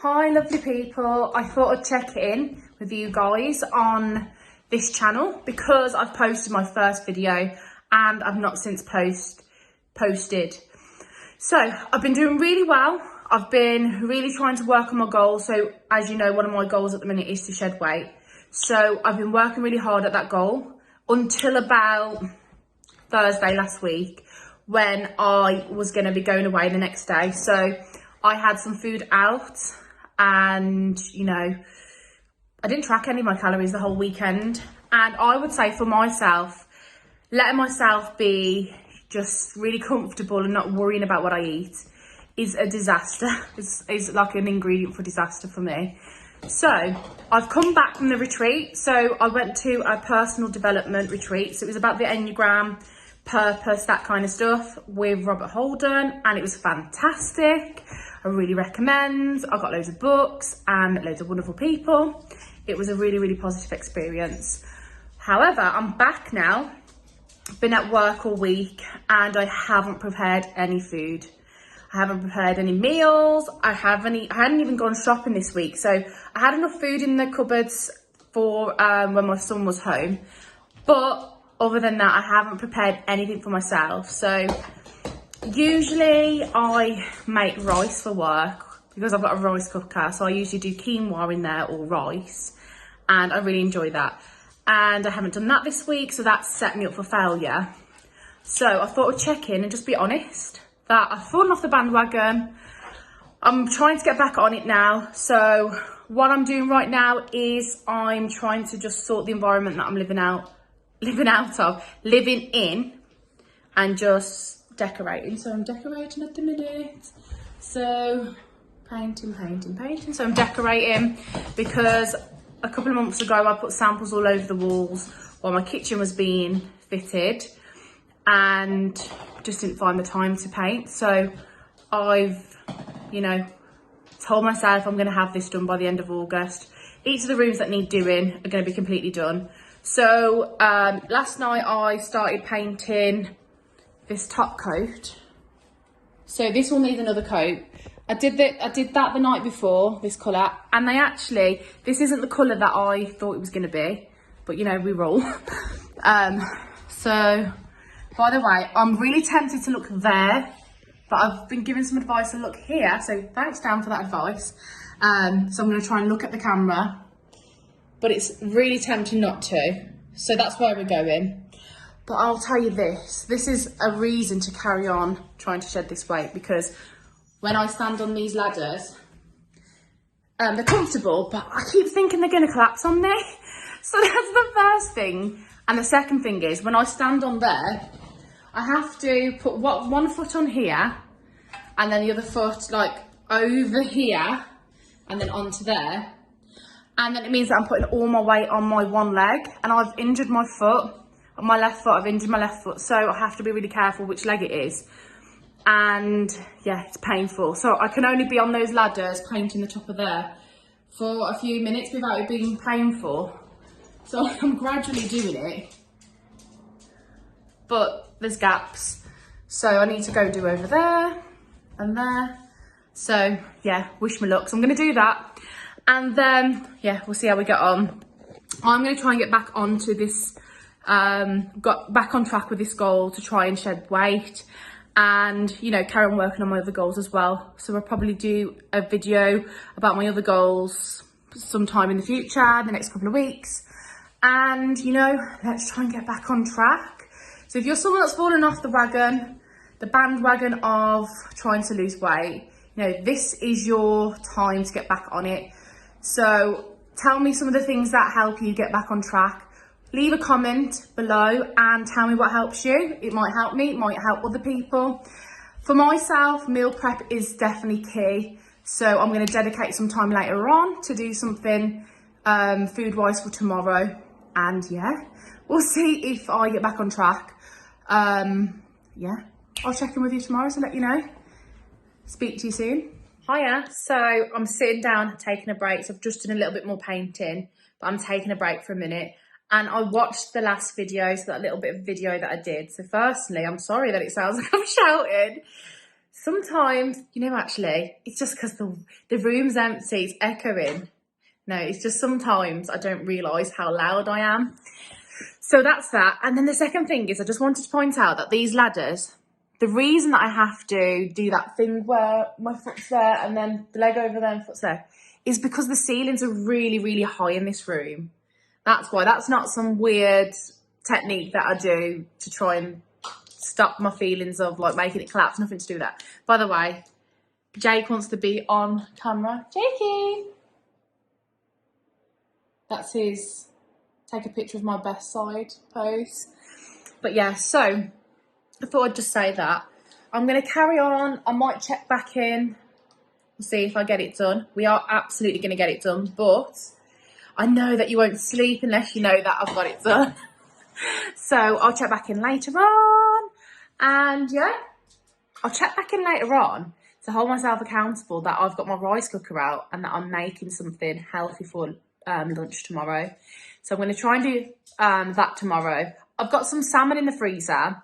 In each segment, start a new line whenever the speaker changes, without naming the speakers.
Hi lovely people, I thought I'd check in with you guys on this channel because I've posted my first video and I've not since posted. So I've been doing really well. I've been really trying to work on my goals. So as you know, one of my goals at the minute is to shed weight. So I've been working really hard at that goal until about Thursday last week when I was going to be going away the next day. So I had some food out and, you know, I didn't track any of my calories the whole weekend. And I would say for myself, letting myself be just really comfortable and not worrying about what I eat is a disaster. It's like an ingredient for disaster for me. So I've come back from the retreat. So I went to a personal development retreat. So it was about the Enneagram, purpose, that kind of stuff with Robert Holden, and it was fantastic. I really recommend. I got loads of books and loads of wonderful people. It was a really, really positive experience. However, I'm back now. Been at work all week and I haven't prepared any food. I haven't prepared any meals. I hadn't even gone shopping this week. So I had enough food in the cupboards for when my son was home. But other than that, I haven't prepared anything for myself. So usually I make rice for work because I've got a rice cooker. So I usually do quinoa in there or rice. And I really enjoy that. And I haven't done that this week. So that set me up for failure. So I thought I'd check in and just be honest that I've fallen off the bandwagon. I'm trying to get back on it now. So what I'm doing right now is I'm trying to just sort the environment that I'm living in and just decorating. So I'm decorating at the minute. So painting. So I'm decorating because a couple of months ago I put samples all over the walls while my kitchen was being fitted and just didn't find the time to paint. So I've, you know, told myself I'm going to have this done by the end of August. Each of the rooms that need doing are going to be completely done. So last night I started painting this top coat. So this will need another coat. I did that the night before, this colour, and this isn't the colour that I thought it was going to be, but you know, we roll. So by the way, I'm really tempted to look there, but I've been given some advice to look here, so thanks Dan for that advice. So I'm going to try and look at the camera, but it's really tempting not to. So that's where we're going. But I'll tell you this is a reason to carry on trying to shed this weight, because when I stand on these ladders, they're comfortable, but I keep thinking they're going to collapse on me. So that's the first thing. And the second thing is when I stand on there, I have to put one foot on here and then the other foot like over here and then onto there. And then it means that I'm putting all my weight on my one leg, and I've injured my foot, on my left foot, I've injured my left foot. So I have to be really careful which leg it is. And yeah, it's painful. So I can only be on those ladders painting the top of there for a few minutes without it being painful. So I'm gradually doing it, but there's gaps. So I need to go do over there and there. So yeah, wish me luck. So I'm gonna do that. And then, yeah, we'll see how we get on. I'm gonna try and get back onto this, got back on track with this goal to try and shed weight and, you know, carry on working on my other goals as well. So I'll probably do a video about my other goals sometime in the future, the next couple of weeks. And, you know, let's try and get back on track. So if you're someone that's fallen off the wagon, the bandwagon of trying to lose weight, you know, this is your time to get back on it. So tell me some of the things that help you get back on track. Leave a comment below and tell me what helps you. It might help me, it might help other people. For myself, meal prep is definitely key. So I'm going to dedicate some time later on to do something food-wise for tomorrow. And yeah, we'll see if I get back on track. Yeah, I'll check in with you tomorrow to let you know. Speak to you soon. Hiya, so I'm sitting down taking a break. So I've just done a little bit more painting, but I'm taking a break for a minute. And I watched the last video, so that little bit of video that I did. So firstly, I'm sorry that it sounds like I'm shouting. sometimes, you know, actually, it's just because the room's empty, it's echoing. No, it's just sometimes I don't realise how loud I am. So that's that. And then the second thing is I just wanted to point out that these ladders, the reason that I have to do that thing where my foot's there and then the leg over there and foot's there is because the ceilings are really, really high in this room. That's why. That's not some weird technique that I do to try and stop my feelings of like making it collapse. Nothing to do with that. By the way, Jake wants to be on camera. Jakey! That's his take a picture of my best side pose. But yeah, so I thought I'd just say that. I'm going to carry on. I might check back in. We'll see if I get it done. We are absolutely going to get it done. But I know that you won't sleep unless you know that I've got it done. So I'll check back in later on. And yeah, I'll check back in later on to hold myself accountable that I've got my rice cooker out and that I'm making something healthy for lunch tomorrow. So I'm going to try and do that tomorrow. I've got some salmon in the freezer,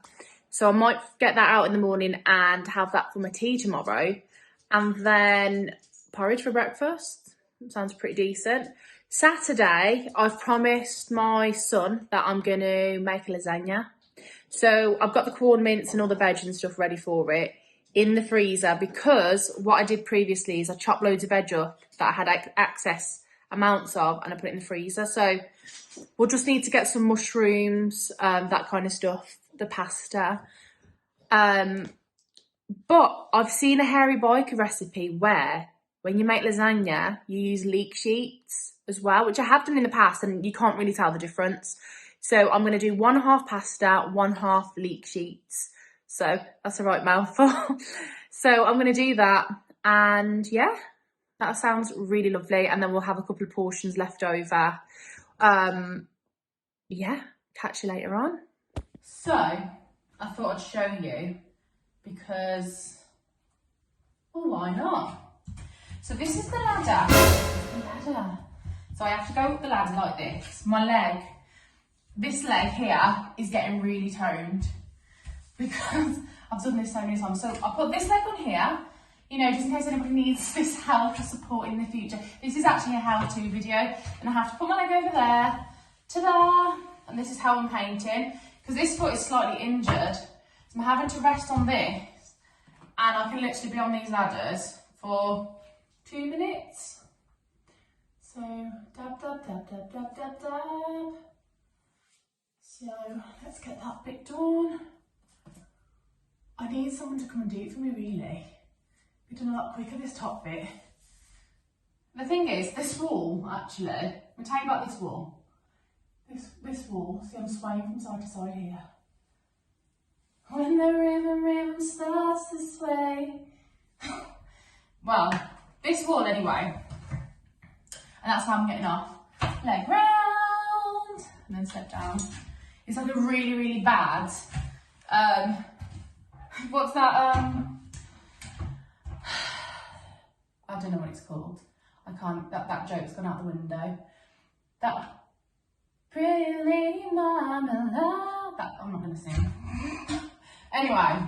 so I might get that out in the morning and have that for my tea tomorrow. And then porridge for breakfast. Sounds pretty decent. Saturday, I've promised my son that I'm going to make a lasagna. So I've got the corn mince and all the veg and stuff ready for it in the freezer, because what I did previously is I chopped loads of veg up that I had access amounts of and I put it in the freezer. So we'll just need to get some mushrooms, that kind of stuff, the pasta. But I've seen a hairy biker recipe where when you make lasagna, you use leek sheets as well, which I have done in the past and you can't really tell the difference. So I'm going to do 1/2 pasta, 1/2 leek sheets. So that's a right mouthful. So I'm going to do that. And yeah, that sounds really lovely. And then we'll have a couple of portions left over. Yeah, catch you later on. So I thought I'd show you because, well, why not? So this is the ladder. So I have to go up the ladder like this. My leg, this leg here is getting really toned because I've done this so many times. So I put this leg on here, you know, just in case anybody needs this help or support in the future. This is actually a how-to video, and I have to put my leg over there, ta-da, and this is how I'm painting, because this foot is slightly injured. So I'm having to rest on this, and I can literally be on these ladders for 2 minutes. So, dab, dab, dab, dab, dab, dab, dab. So, let's get that bit done. I need someone to come and do it for me, really. We've done a lot quicker, this top bit. The thing is, this wall, actually, we'll tell you about this wall. This wall, see I'm swaying from side to side here. When the rhythm starts to sway. Well, this wall anyway. And that's how I'm getting off. Leg round, and then step down. It's like a really, really bad, what's that, I don't know what it's called. I can't, that joke's gone out the window. That, pretty lady mama, that, I'm not gonna sing. Anyway,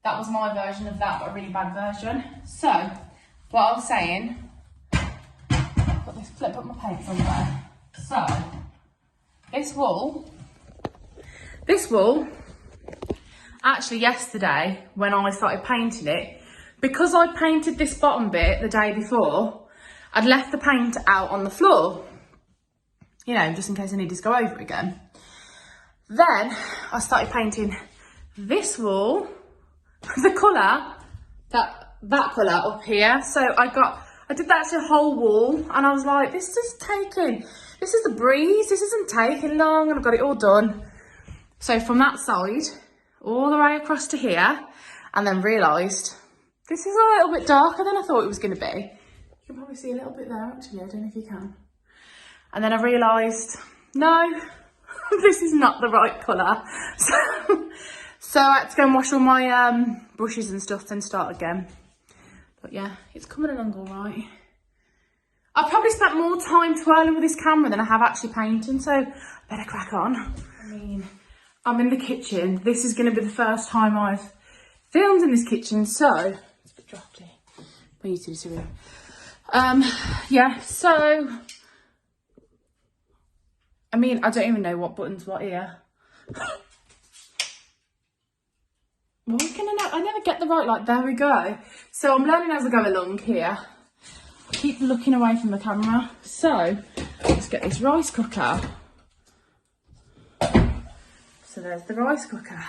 that was my version of that, but a really bad version. So, what I was saying, got this flip up my paint somewhere. So, this wall, actually yesterday when I started painting it, because I painted this bottom bit the day before, I'd left the paint out on the floor, you know, just in case I needed to go over it again. Then I started painting this wall, the colour, that colour up here. So I did that to the whole wall, and I was like, this is the breeze, this isn't taking long, and I've got it all done. So from that side, all the way across to here, and then realised, this is a little bit darker than I thought it was going to be. You can probably see a little bit there, actually, I don't know if you can. And then I realised, no, this is not the right colour. So I had to go and wash all my brushes and stuff, then start again. But yeah, it's coming along all right. I've probably spent more time twirling with this camera than I have actually painting, so I better crack on. I mean, I'm in the kitchen. This is going to be the first time I've filmed in this kitchen, so it's a bit drafty. Where you two doing? Yeah, so I mean, I don't even know what button's what here. Why can I never get the right, like, there we go. So I'm learning as I go along here. I keep looking away from the camera. So let's get this rice cooker. So there's the rice cooker.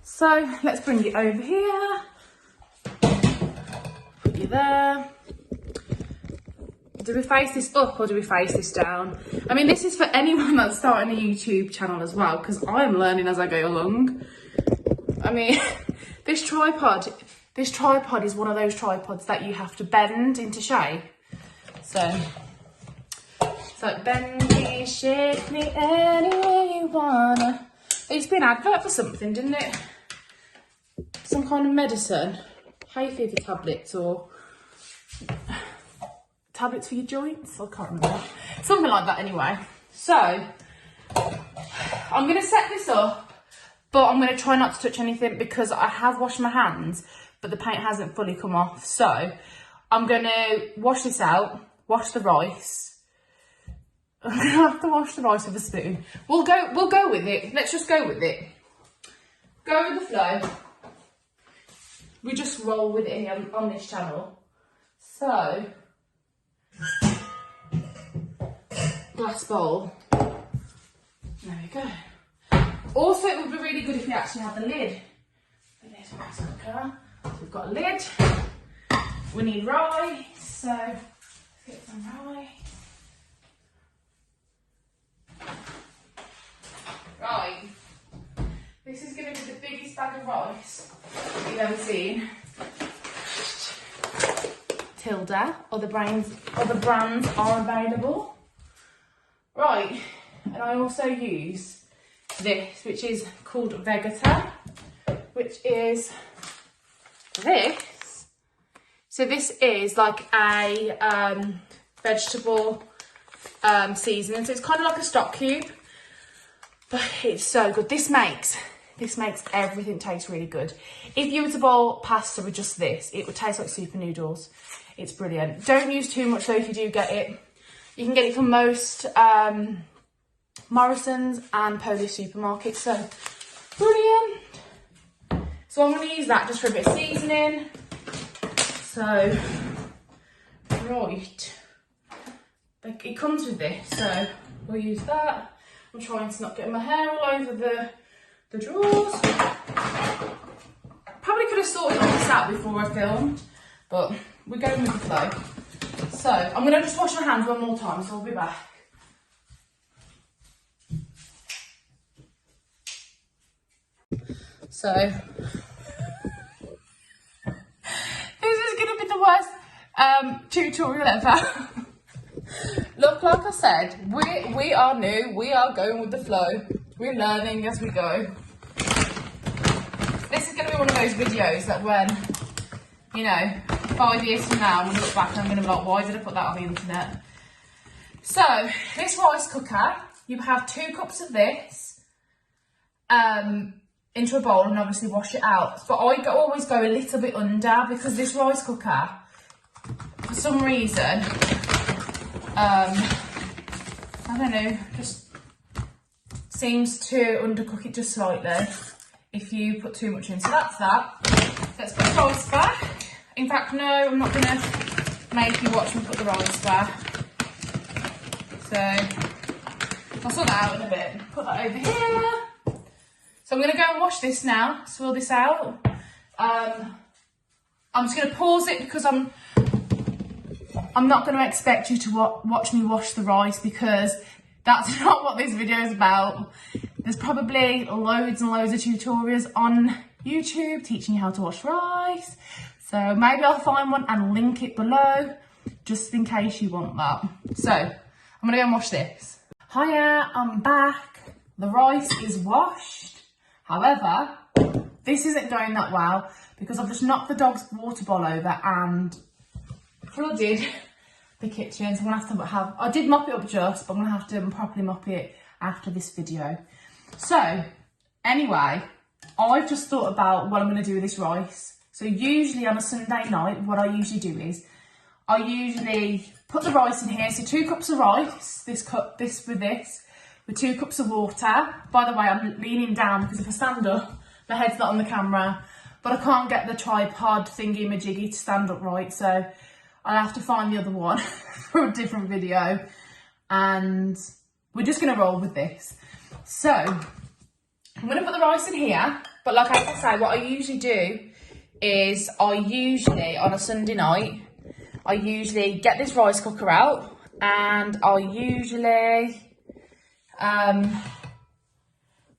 So let's bring it over here. Put you there. Do we face this up or do we face this down? I mean, this is for anyone that's starting a YouTube channel as well, because I am learning as I go along. I mean, this tripod is one of those tripods that you have to bend into shape. So it's like, bend me, shape me any way you wanna. It used to be an advert for something, didn't it? Some kind of medicine. Hay fever tablets or tablets for your joints? I can't remember. Something like that anyway. So I'm going to set this up, but I'm going to try not to touch anything because I have washed my hands, but the paint hasn't fully come off. So I'm going to wash this out, wash the rice. I'm going to have to wash the rice with a spoon. We'll go with it. Let's just go with it. Go with the flow. We just roll with it on this channel. So, glass bowl. There we go. Also, it would be really good if you actually had the lid for this rice cooker. So we've got a lid. We need rice. So let's get some rice. Right. This is going to be the biggest bag of rice you've ever seen. Tilda, other brands are available. Right, and I also use this, which is called Vegeta, which is this. So this is like a vegetable seasoning. So it's kind of like a stock cube, but it's so good. This makes everything taste really good. If you were to boil pasta with just this, it would taste like super noodles. It's brilliant. Don't use too much though if you do get it. You can get it from most Morrison's and Polish supermarkets, so brilliant. So I'm going to use that just for a bit of seasoning. So, right. It comes with this, so we'll use that. I'm trying to not get my hair all over the drawers. Probably could have sorted all this out before I filmed, but we're going with the flow. So I'm going to just wash my hands one more time, so I'll be back. So this is going to be the worst tutorial ever. Look, like I said, we are new, we are going with the flow. We're learning as we go. This is going to be one of those videos that when, you know, 5 years from now, I'm going to look back and I'm going to be like, why did I put that on the internet? So, this rice cooker, you have 2 cups of this into a bowl and obviously wash it out. But I always go a little bit under because this rice cooker, for some reason, I don't know, just seems to undercook it just slightly if you put too much in. So that's that. Let's put the rice back. In fact, no, I'm not going to make you watch me put the rice back. So I'll sort that out in a bit. Put that over here. So I'm going to go and wash this now, swirl this out. I'm just going to pause it because I'm not going to expect you to watch me wash the rice because that's not what this video is about. There's probably loads and loads of tutorials on YouTube teaching you how to wash rice. So maybe I'll find one and link it below just in case you want that. So I'm going to go and wash this. Hiya, I'm back. The rice is washed. However, this isn't going that well because I've just knocked the dog's water bowl over and flooded the kitchen. So I'm going to have I did mop it up just, but I'm going to have to properly mop it after this video. So anyway, I've just thought about what I'm going to do with this rice. So usually on a Sunday night, what I usually do is I usually put the rice in here. So 2 cups of rice, with 2 cups of water. By the way, I'm leaning down because if I stand up, my head's not on the camera, but I can't get the tripod thingy-majiggy to stand up right. So I'll have to find the other one for a different video. And we're just going to roll with this. So I'm going to put the rice in here. But like I say, what I usually do is on a Sunday night, I usually get this rice cooker out and I usually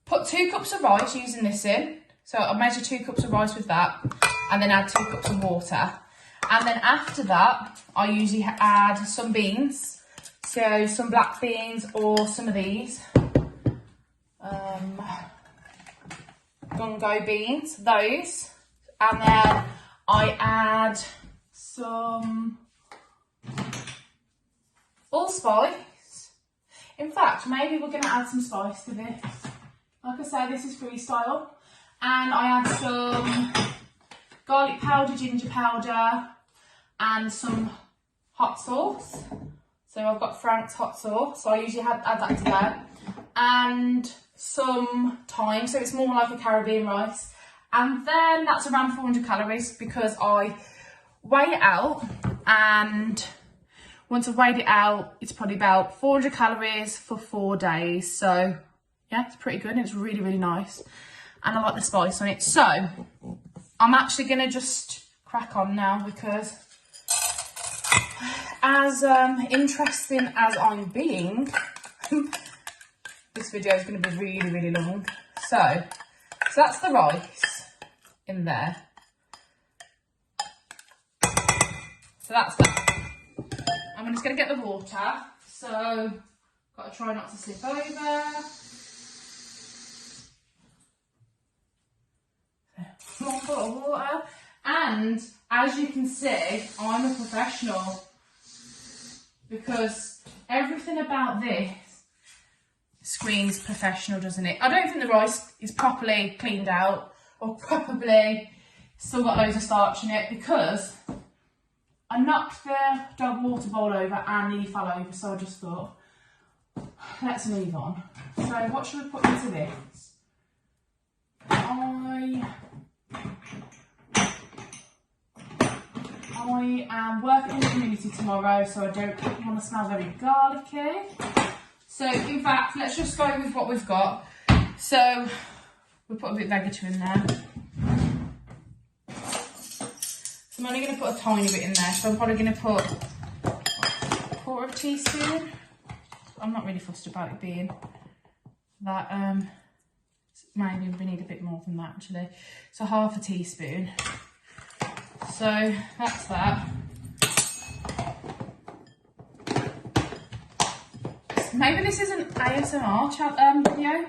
put 2 cups of rice using this in. So I measure 2 cups of rice with that and then add 2 cups of water. And then after that, I usually add some beans. So some black beans or some of these. Gungo beans, those. And then I add some allspice. In fact, maybe we're going to add some spice to this. Like I say, this is freestyle. And I add some garlic powder, ginger powder, and some hot sauce. So I've got Frank's hot sauce, so I usually add that to that. And some thyme, so it's more like a Caribbean rice. And then that's around 400 calories because I weigh it out, and once I've weighed it out, it's probably about 400 calories for 4 days. So yeah, it's pretty good and it's really, really nice. And I like the spice on it. So I'm actually gonna just crack on now because as interesting as I'm being, this video is going to be really, really long. So that's the rice in there. So that's that. I'm just going to get the water. So got to try not to slip over. One bottle of water. And as you can see, I'm a professional because everything about this screams professional, doesn't it? I don't think the rice is properly cleaned out or probably still got loads of starch in it because I knocked the dog water bowl over and he fell over, so I just thought, let's move on. So what should we put into this? I am working in the community tomorrow, so I don't want to smell very garlicky. So in fact, let's just go with what we've got. So we'll put a bit of vegetable in there. So I'm only going to put a tiny bit in there. So I'm probably going to put a quarter of a teaspoon. I'm not really fussed about it being that. Maybe we need a bit more than that actually. So half a teaspoon. So that's that. Maybe this is an ASMR video.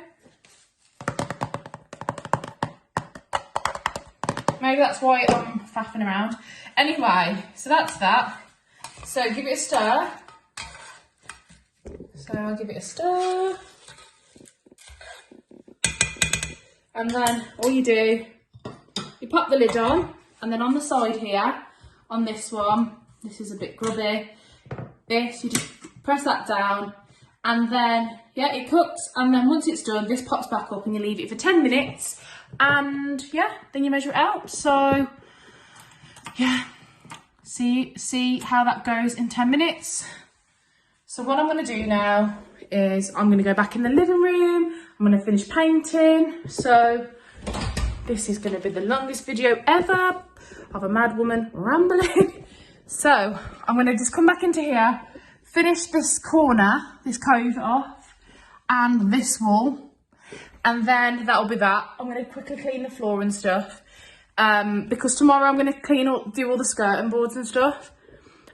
Maybe that's why I'm faffing around. Anyway, so that's that. So give it a stir. So I'll give it a stir. And then all you do, you pop the lid on, and then on the side here, on this one, this is a bit grubby, this, you just press that down, and then, yeah, it cooks, and then once it's done, this pops back up and you leave it for 10 minutes, and yeah, then you measure it out. So, yeah, see how that goes in 10 minutes. So what I'm gonna do now is I'm gonna go back in the living room, I'm gonna finish painting. So this is gonna be the longest video ever of a mad woman rambling. So I'm gonna just come back into here, finish this corner, this cove off, and this wall, and then that'll be that. I'm gonna quickly clean the floor and stuff, because tomorrow I'm gonna do all the skirting boards and stuff.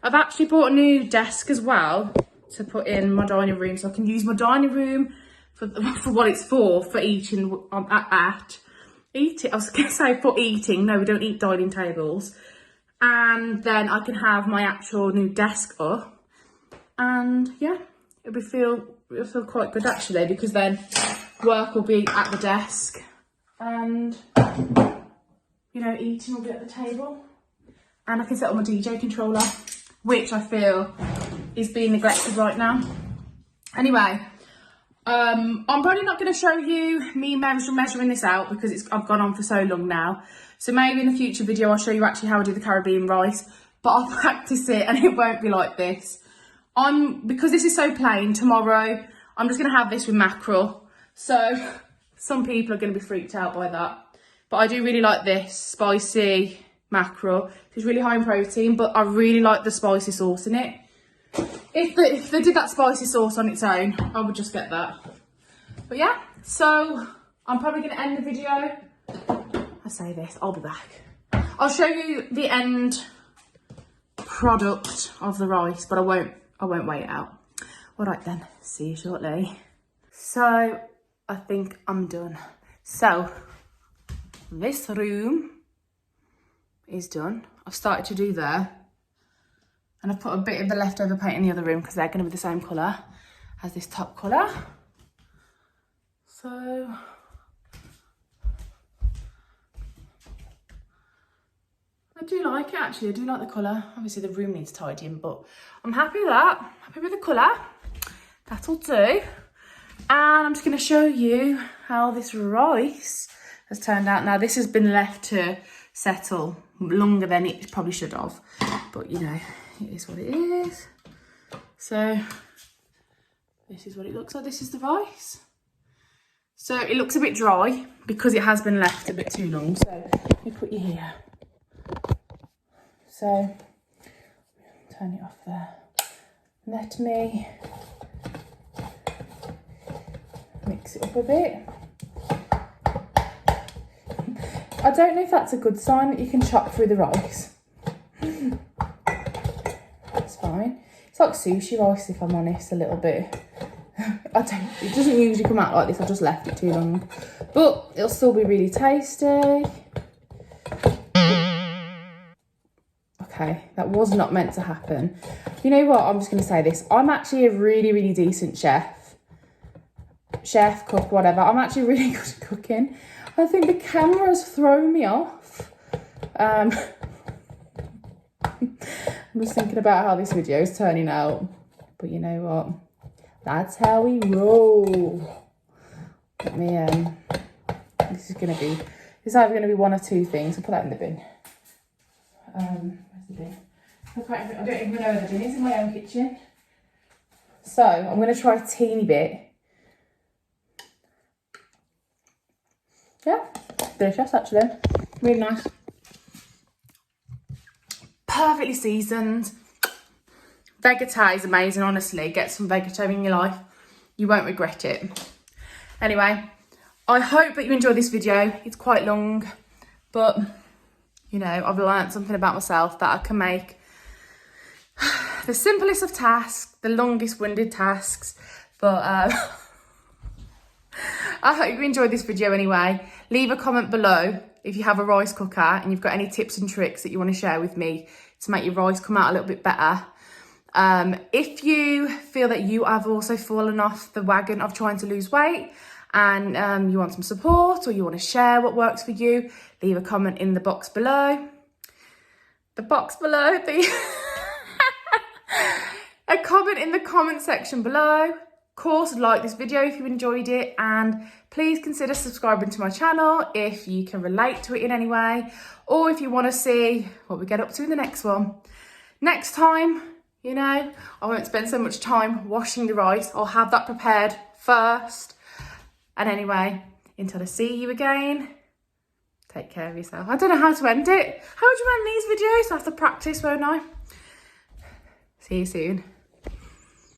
I've actually bought a new desk as well to put in my dining room, so I can use my dining room for what it's for eating eating. I was going to say for eating. No, we don't eat dining tables. And then I can have my actual new desk up. And yeah, it'll feel quite good actually, because then work will be at the desk and, you know, eating will be at the table. And I can set up my DJ controller, which I feel is being neglected right now. Anyway, I'm probably not going to show you me measuring this out because I've gone on for so long now. So maybe in a future video I'll show you actually how I do the Caribbean rice, but I'll practice it and it won't be like this. Because this is so plain, tomorrow I'm just going to have this with mackerel. So some people are going to be freaked out by that. But I do really like this spicy mackerel. It's really high in protein, but I really like the spicy sauce in it. If they did that spicy sauce on its own, I would just get that. But yeah, so I'm probably going to end the video. I say this, I'll be back. I'll show you the end product of the rice, but I won't weigh it out. All right then, see you shortly. So I think I'm done. So this room is done. I've started to do there. And I've put a bit of the leftover paint in the other room because they're going to be the same colour as this top colour. So I do like it actually. I do like the colour. Obviously the room needs tidying, but I'm happy with that. Happy with the colour. That'll do. And I'm just going to show you how this rice has turned out. Now this has been left to settle longer than it probably should have, but you know, it is what it is. So this is what it looks like. This is the rice. So it looks a bit dry because it has been left a bit too long. So let me put you here. So turn it off there. Let me mix it up a bit. I don't know if that's a good sign that you can chop through the rice. That's fine. It's like sushi rice, if I'm honest, a little bit. It doesn't usually come out like this. I just left it too long. But it'll still be really tasty. Okay, that was not meant to happen. You know what? I'm just going to say this. I'm actually a really, really decent chef. Chef, cook, whatever. I'm actually really good at cooking. I think the camera's thrown me off. I'm just thinking about how this video is turning out. But you know what? That's how we roll. Let me, this is either going to be one or two things. I'll put that in the bin. Where's the bin? I don't even know where the bin is in my own kitchen. So I'm going to try a teeny bit. Yeah, delicious actually. Really nice. Perfectly seasoned. Vegeta is amazing, honestly. Get some Vegeta in your life. You won't regret it. Anyway, I hope that you enjoyed this video. It's quite long, but you know, I've learned something about myself that I can make the simplest of tasks, the longest winded tasks, but I hope you enjoyed this video anyway. Leave a comment below if you have a rice cooker and you've got any tips and tricks that you want to share with me to make your rice come out a little bit better. If you feel that you have also fallen off the wagon of trying to lose weight and you want some support or you want to share what works for you, leave a comment in the box below. A comment in the comment section below. Of course, like this video if you enjoyed it, and please consider subscribing to my channel if you can relate to it in any way, or if you want to see what we get up to in the next one. Next time, you know, I won't spend so much time washing the rice. I'll have that prepared first. And anyway, until I see you again, take care of yourself. I don't know how to end it. How would you end these videos? I have to practice, won't I? See you soon.